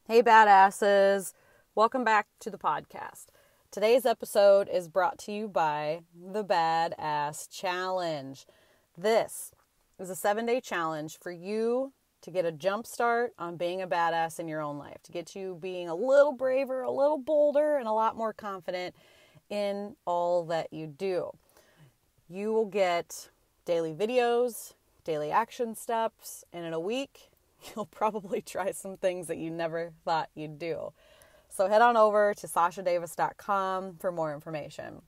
Hey, badasses. Welcome back to the podcast. Today's episode is brought to you by the Badass Challenge. This is a 7-day challenge for you to get a jump start on being a badass in your own life, to get you being a little braver, a little bolder, and a lot more confident in all that you do. You will get daily videos, daily action steps, and in a week, you'll probably try some things that you never thought you'd do. So head on over to sashadavis.com for more information.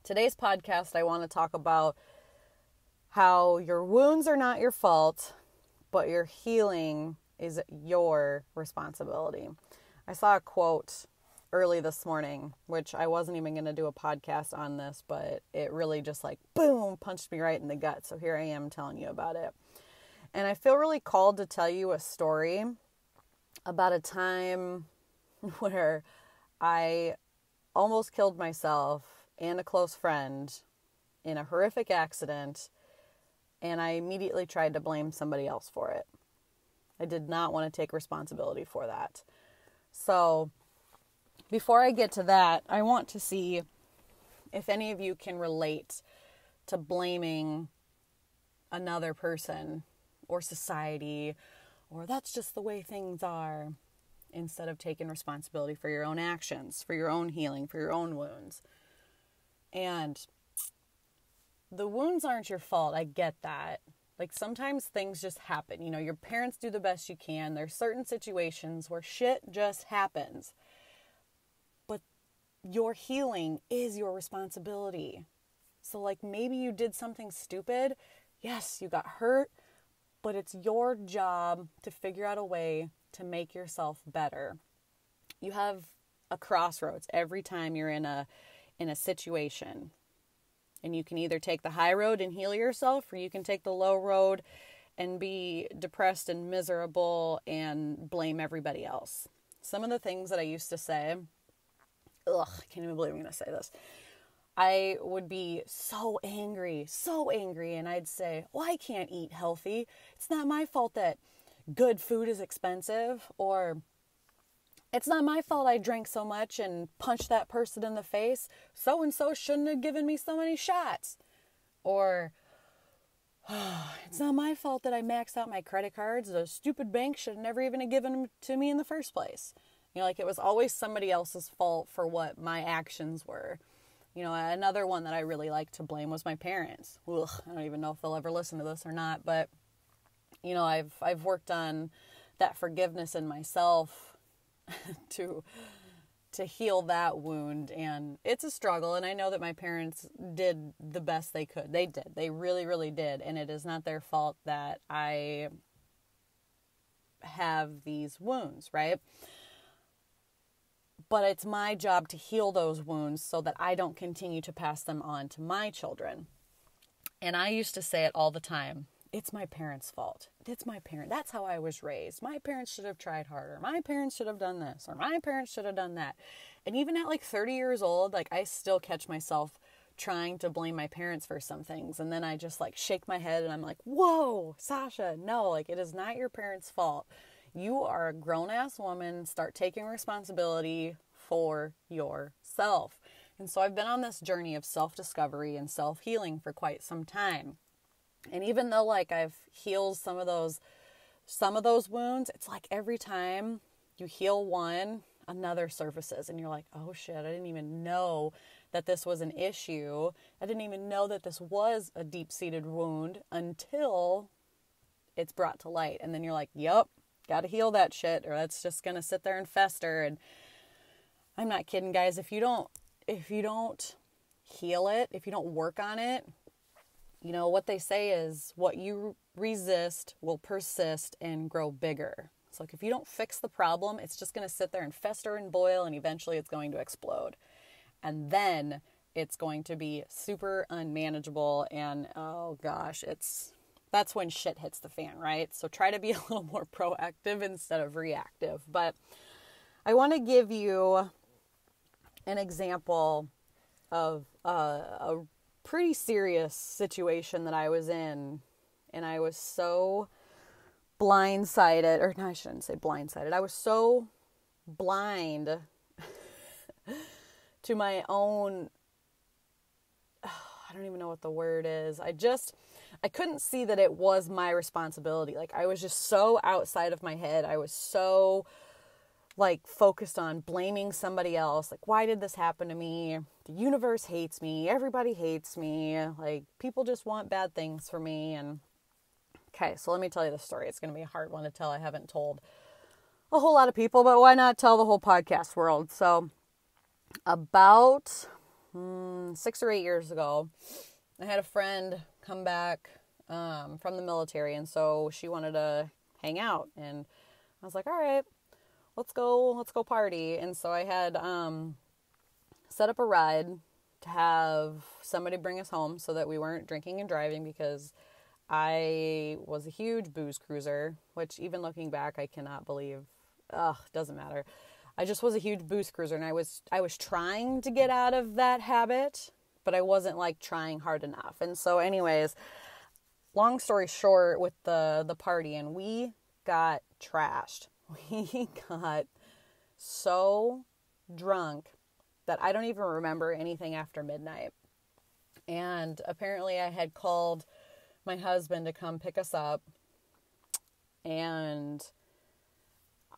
Today's podcast, I want to talk about how your wounds are not your fault, but your healing is your responsibility. I saw a quote early this morning, which I wasn't even going to do a podcast on this, but it really just boom, punched me right in the gut. So here I am telling you about it. And I feel really called to tell you a story about a time where I almost killed myself and a close friend in a horrific accident, and I immediately tried to blame somebody else for it. I did not want to take responsibility for that. So before I get to that, I want to see if any of you can relate to blaming another person or society, or that's just the way things are, instead of taking responsibility for your own actions, for your own healing, for your own wounds. And the wounds aren't your fault. I get that. Sometimes things just happen. Your parents do the best you can. There's certain situations where shit just happens. But your healing is your responsibility. So maybe you did something stupid. Yes, you got hurt. But it's your job to figure out a way to make yourself better. You have a crossroads every time you're in a situation. And you can either take the high road and heal yourself, or you can take the low road and be depressed and miserable and blame everybody else. Some of the things that I used to say, I can't even believe I'm going to say this. I would be so angry, and I'd say, well, I can't eat healthy. It's not my fault that good food is expensive, or it's not my fault I drank so much and punched that person in the face. So-and-so shouldn't have given me so many shots. Or, it's not my fault that I maxed out my credit cards. The stupid bank should have never even have given them to me in the first place. It was always somebody else's fault for what my actions were. Another one that I really like to blame was my parents. I don't even know if they'll ever listen to this or not, but, I've worked on that forgiveness in myself to heal that wound, and it's a struggle, and I know that my parents did the best they could. They did. They really, really did, and it is not their fault that I have these wounds, right? But it's my job to heal those wounds so that I don't continue to pass them on to my children. And I used to say it all the time. It's my parents' fault. It's my parent. That's how I was raised. My parents should have tried harder. My parents should have done this, or my parents should have done that. And even at 30 years old, I still catch myself trying to blame my parents for some things. And then I just shake my head and I'm like, whoa, Sasha, no, it is not your parents' fault. You are a grown-ass woman. Start taking responsibility for yourself. And so I've been on this journey of self-discovery and self-healing for quite some time. And even though I've healed some of those wounds, it's every time you heal one, another surfaces. And you're like, oh shit, I didn't even know that this was an issue. I didn't even know that this was a deep-seated wound until it's brought to light. And then you're like, yep. Got to heal that shit, or that's just going to sit there and fester. And I'm not kidding, guys. If you don't heal it, if you don't work on it, what they say is what you resist will persist and grow bigger. So if you don't fix the problem, it's just going to sit there and fester and boil, and eventually it's going to explode. And then it's going to be super unmanageable. And oh gosh, that's when shit hits the fan, right? So try to be a little more proactive instead of reactive. But I want to give you an example of a pretty serious situation that I was in. And I was so blindsided, or no, I shouldn't say blindsided. I was so blind to my own, I don't even know what the word is. I couldn't see that it was my responsibility. Like, I was just so outside of my head. I was so, like, focused on blaming somebody else. Like, why did this happen to me? The universe hates me. Everybody hates me. Like, people just want bad things for me. And, okay, so let me tell you the story. It's going to be a hard one to tell. I haven't told a whole lot of people, but why not tell the whole podcast world? So, about 6 or 8 years ago, I had a friend come back from the military, and so she wanted to hang out, and I was like, all right, let's go party. And so I had set up a ride to have somebody bring us home so that we weren't drinking and driving, because I was a huge booze cruiser, which even looking back, I cannot believe. Doesn't matter. I just was a huge booze cruiser, and I was trying to get out of that habit, but I wasn't like trying hard enough. And so anyways, long story short, with the party, and we got trashed. We got so drunk that I don't even remember anything after midnight. And apparently I had called my husband to come pick us up, and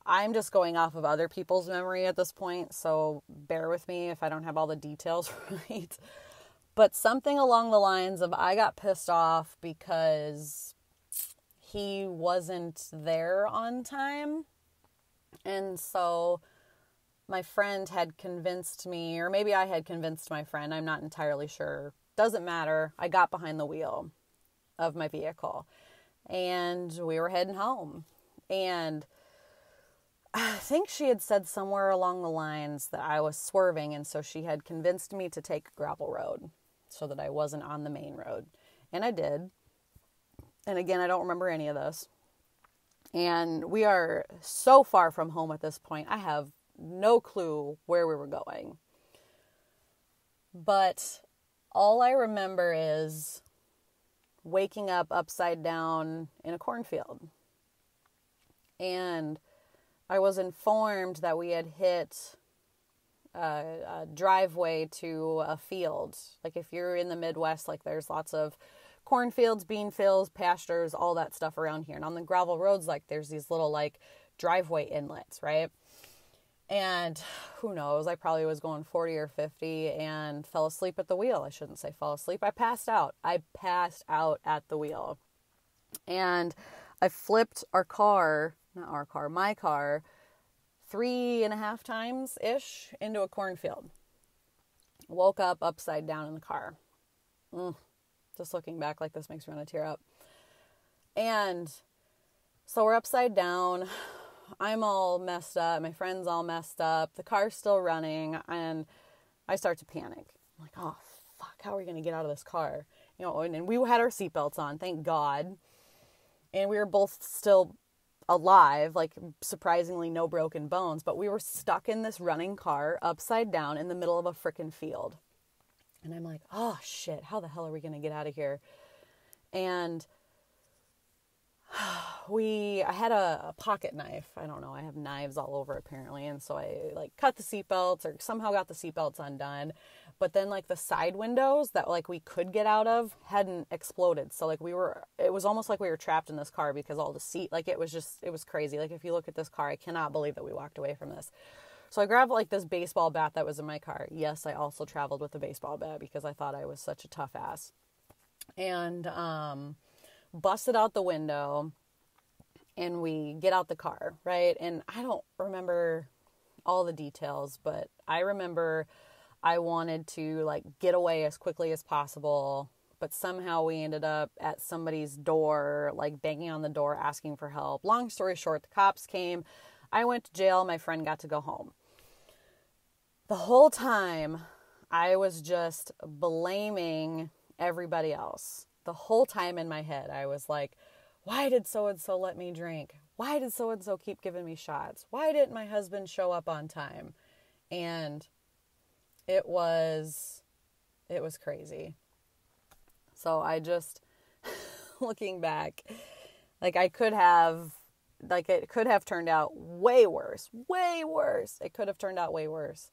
I'm just going off of other people's memory at this point, so bear with me if I don't have all the details right. But something along the lines of, I got pissed off because he wasn't there on time. And so my friend had convinced me, or maybe I had convinced my friend, I'm not entirely sure. Doesn't matter. I got behind the wheel of my vehicle, and we were heading home. And I think she had said somewhere along the lines that I was swerving, and so she had convinced me to take a gravel road so that I wasn't on the main road. And I did. And again, I don't remember any of this. And we are so far from home at this point, I have no clue where we were going. But all I remember is waking up upside down in a cornfield. And I was informed that we had hit a driveway to a field. Like, if you're in the Midwest, like, there's lots of cornfields, bean fields, pastures, all that stuff around here. And on the gravel roads, like, there's these little, like, driveway inlets, right? And who knows, I probably was going 40 or 50 and fell asleep at the wheel. I shouldn't say fell asleep. I passed out. I passed out at the wheel. And I flipped my car 3.5 times-ish into a cornfield. Woke up upside down in the car. Just looking back like this makes me want to tear up. And so we're upside down. I'm all messed up. My friend's all messed up. The car's still running. And I start to panic. I'm like, oh, fuck, how are we going to get out of this car? You know, and we had our seatbelts on, thank God. And we were both still alive, like, surprisingly no broken bones, but we were stuck in this running car upside down in the middle of a frickin' field. And I'm like, oh shit, how the hell are we going to get out of here? And I had a pocket knife. I don't know, I have knives all over apparently. And so I like cut the seatbelts, or somehow got the seatbelts undone. But then like the side windows that like we could get out of hadn't exploded. So like it was almost like we were trapped in this car because all the it was crazy. Like, if you look at this car, I cannot believe that we walked away from this. So I grabbed like this baseball bat that was in my car. Yes, I also traveled with a baseball bat because I thought I was such a tough ass. And busted out the window, and we get out the car, right? And I don't remember all the details, but I remember I wanted to like get away as quickly as possible, but somehow we ended up at somebody's door, like banging on the door, asking for help. Long story short, the cops came. I went to jail. My friend got to go home. The whole time I was just blaming everybody else. The whole time in my head, I was like, why did so-and-so let me drink? Why did so-and-so keep giving me shots? Why didn't my husband show up on time? And it was crazy. So I just, looking back, Like it could have turned out way worse. It could have turned out way worse.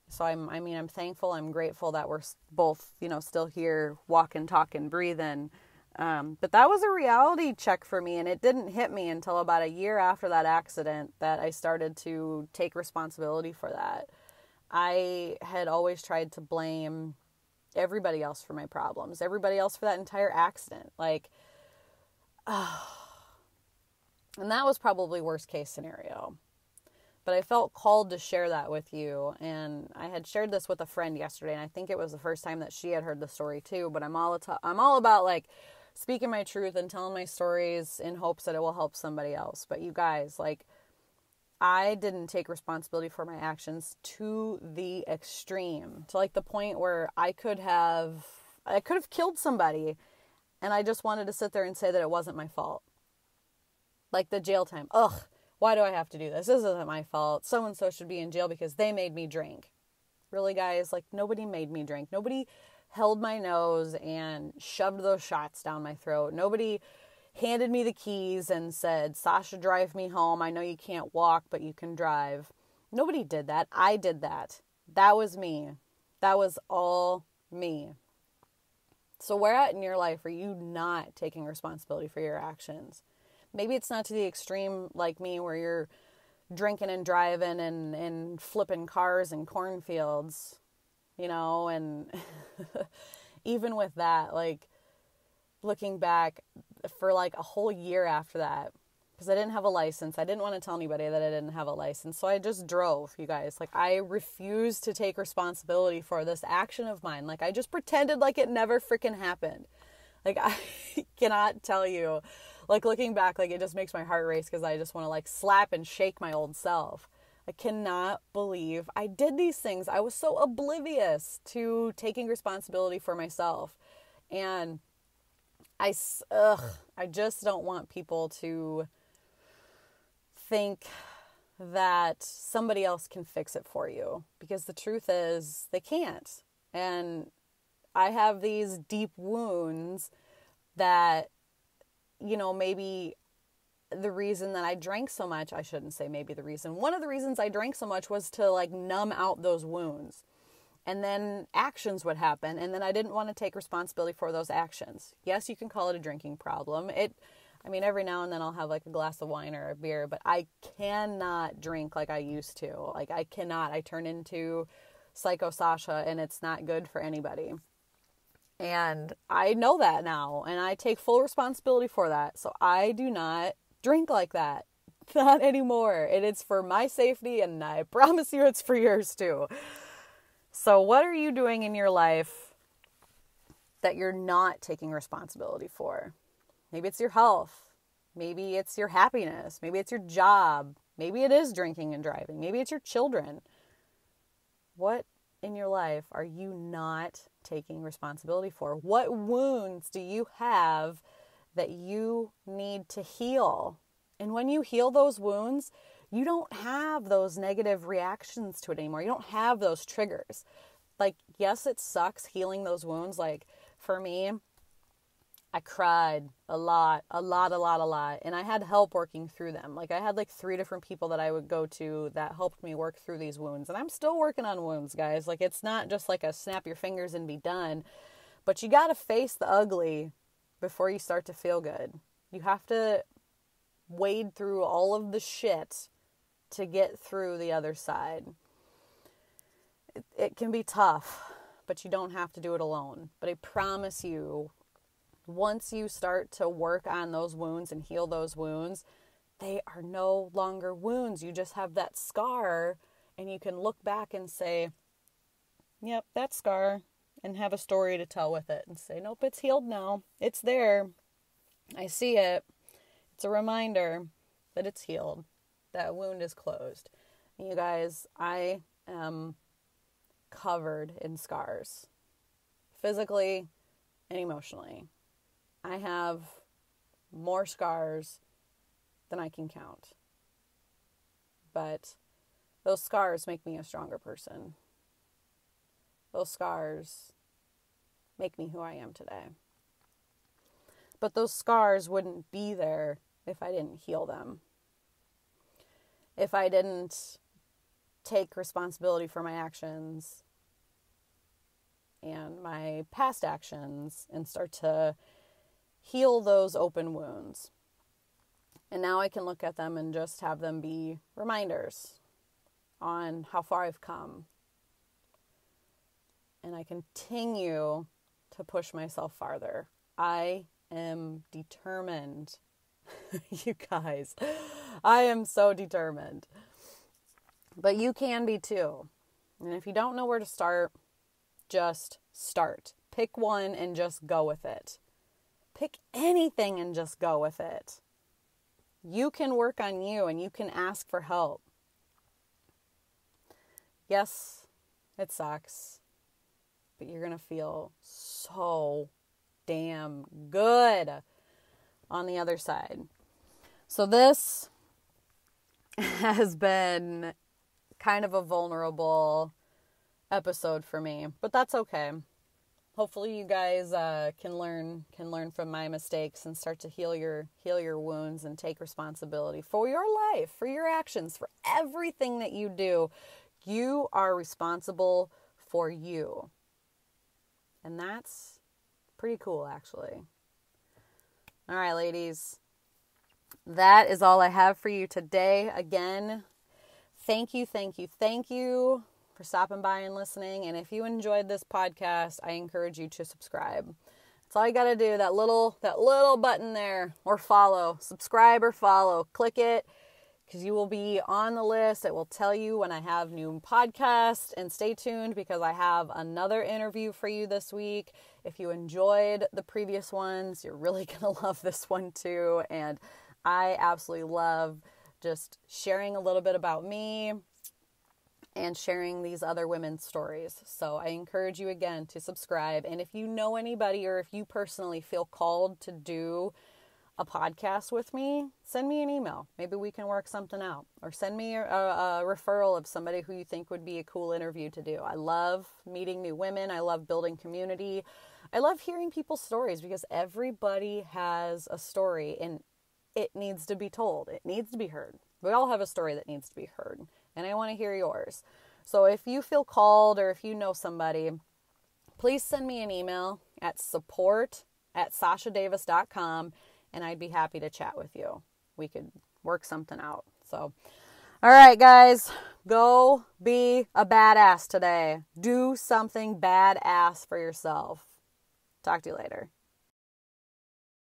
So I'm thankful, I'm grateful that we're both, still here, walking, talking, breathing. But that was a reality check for me, and it didn't hit me until about a year after that accident that I started to take responsibility for that. I had always tried to blame everybody else for my problems, everybody else for that entire accident. And that was probably worst case scenario. But I felt called to share that with you. And I had shared this with a friend yesterday, and I think it was the first time that she had heard the story too. But I'm all about speaking my truth and telling my stories in hopes that it will help somebody else. But you guys, I didn't take responsibility for my actions to the extreme, to the point where I could have killed somebody, and I just wanted to sit there and say that it wasn't my fault. The jail time. Ugh. Why do I have to do this? This isn't my fault. So-and-so should be in jail because they made me drink. Really, guys? Nobody made me drink. Nobody held my nose and shoved those shots down my throat. Nobody handed me the keys and said, Sasha, drive me home. I know you can't walk, but you can drive. Nobody did that. I did that. That was me. That was all me. So where at in your life are you not taking responsibility for your actions? Maybe it's not to the extreme like me where you're drinking and driving and flipping cars in cornfields, and even with that, looking back for a whole year after that, because I didn't have a license. I didn't want to tell anybody that I didn't have a license. So I just drove, you guys. I refused to take responsibility for this action of mine. I just pretended like it never freaking happened. I cannot tell you. Looking back, it just makes my heart race because I just want to slap and shake my old self. I cannot believe I did these things. I was so oblivious to taking responsibility for myself. And I just don't want people to think that somebody else can fix it for you, because the truth is they can't. And I have these deep wounds that, maybe the reason that I drank so much, I shouldn't say maybe the reason. One of the reasons I drank so much was to numb out those wounds. And then actions would happen, and then I didn't want to take responsibility for those actions. Yes, you can call it a drinking problem. Every now and then I'll have a glass of wine or a beer, but I cannot drink like I used to. I cannot. I turn into Psycho Sasha, and it's not good for anybody. And I know that now, and I take full responsibility for that. So I do not drink like that. Not anymore. And it's for my safety, and I promise you it's for yours too. So what are you doing in your life that you're not taking responsibility for? Maybe it's your health. Maybe it's your happiness. Maybe it's your job. Maybe it is drinking and driving. Maybe it's your children. What in your life are you not taking responsibility for? What wounds do you have that you need to heal? And when you heal those wounds, you don't have those negative reactions to it anymore. You don't have those triggers. Yes, it sucks healing those wounds. For me, I cried a lot. And I had help working through them. I had 3 different people that I would go to that helped me work through these wounds. And I'm still working on wounds, guys. It's not just a snap your fingers and be done. But you got to face the ugly before you start to feel good. You have to wade through all of the shit to get through the other side. It can be tough, but you don't have to do it alone. But I promise you, once you start to work on those wounds and heal those wounds, they are no longer wounds. You just have that scar, and you can look back and say, yep, that scar, and have a story to tell with it and say, nope, it's healed now. It's there. I see it. It's a reminder that it's healed. That wound is closed. And you guys, I am covered in scars, physically and emotionally. I have more scars than I can count. But those scars make me a stronger person. Those scars make me who I am today. But those scars wouldn't be there if I didn't heal them. If I didn't take responsibility for my actions and my past actions and start to heal those open wounds. And now I can look at them and just have them be reminders on how far I've come. And I continue to push myself farther. I am determined. You guys, I am so determined. But you can be too. And if you don't know where to start, just start. Pick one and just go with it. Pick anything and just go with it. You can work on you and you can ask for help. Yes, it sucks, but you're going to feel so damn good on the other side. So this has been kind of a vulnerable episode for me, but that's okay. Hopefully you guys can learn from my mistakes and start to heal your wounds and take responsibility for your life, for your actions, for everything that you do. You are responsible for you. And that's pretty cool, actually. All right, ladies. That is all I have for you today. Again, thank you for stopping by and listening. And if you enjoyed this podcast, I encourage you to subscribe. That's all you got to do. That little button there, or follow. Subscribe or follow. Click it, because you will be on the list. It will tell you when I have new podcasts. And stay tuned, because I have another interview for you this week. If you enjoyed the previous ones, you're really going to love this one too. And I absolutely love just sharing a little bit about me and sharing these other women's stories. So I encourage you again to subscribe. And if you know anybody, or if you personally feel called to do a podcast with me, send me an email. Maybe we can work something out. Or send me a referral of somebody who you think would be a cool interview to do. I love meeting new women. I love building community. I love hearing people's stories, because everybody has a story and it needs to be told. It needs to be heard. We all have a story that needs to be heard. And I want to hear yours. So if you feel called, or if you know somebody, please send me an email at support@sashadavis.com, and I'd be happy to chat with you. We could work something out. So, all right, guys, go be a badass today. Do something badass for yourself. Talk to you later.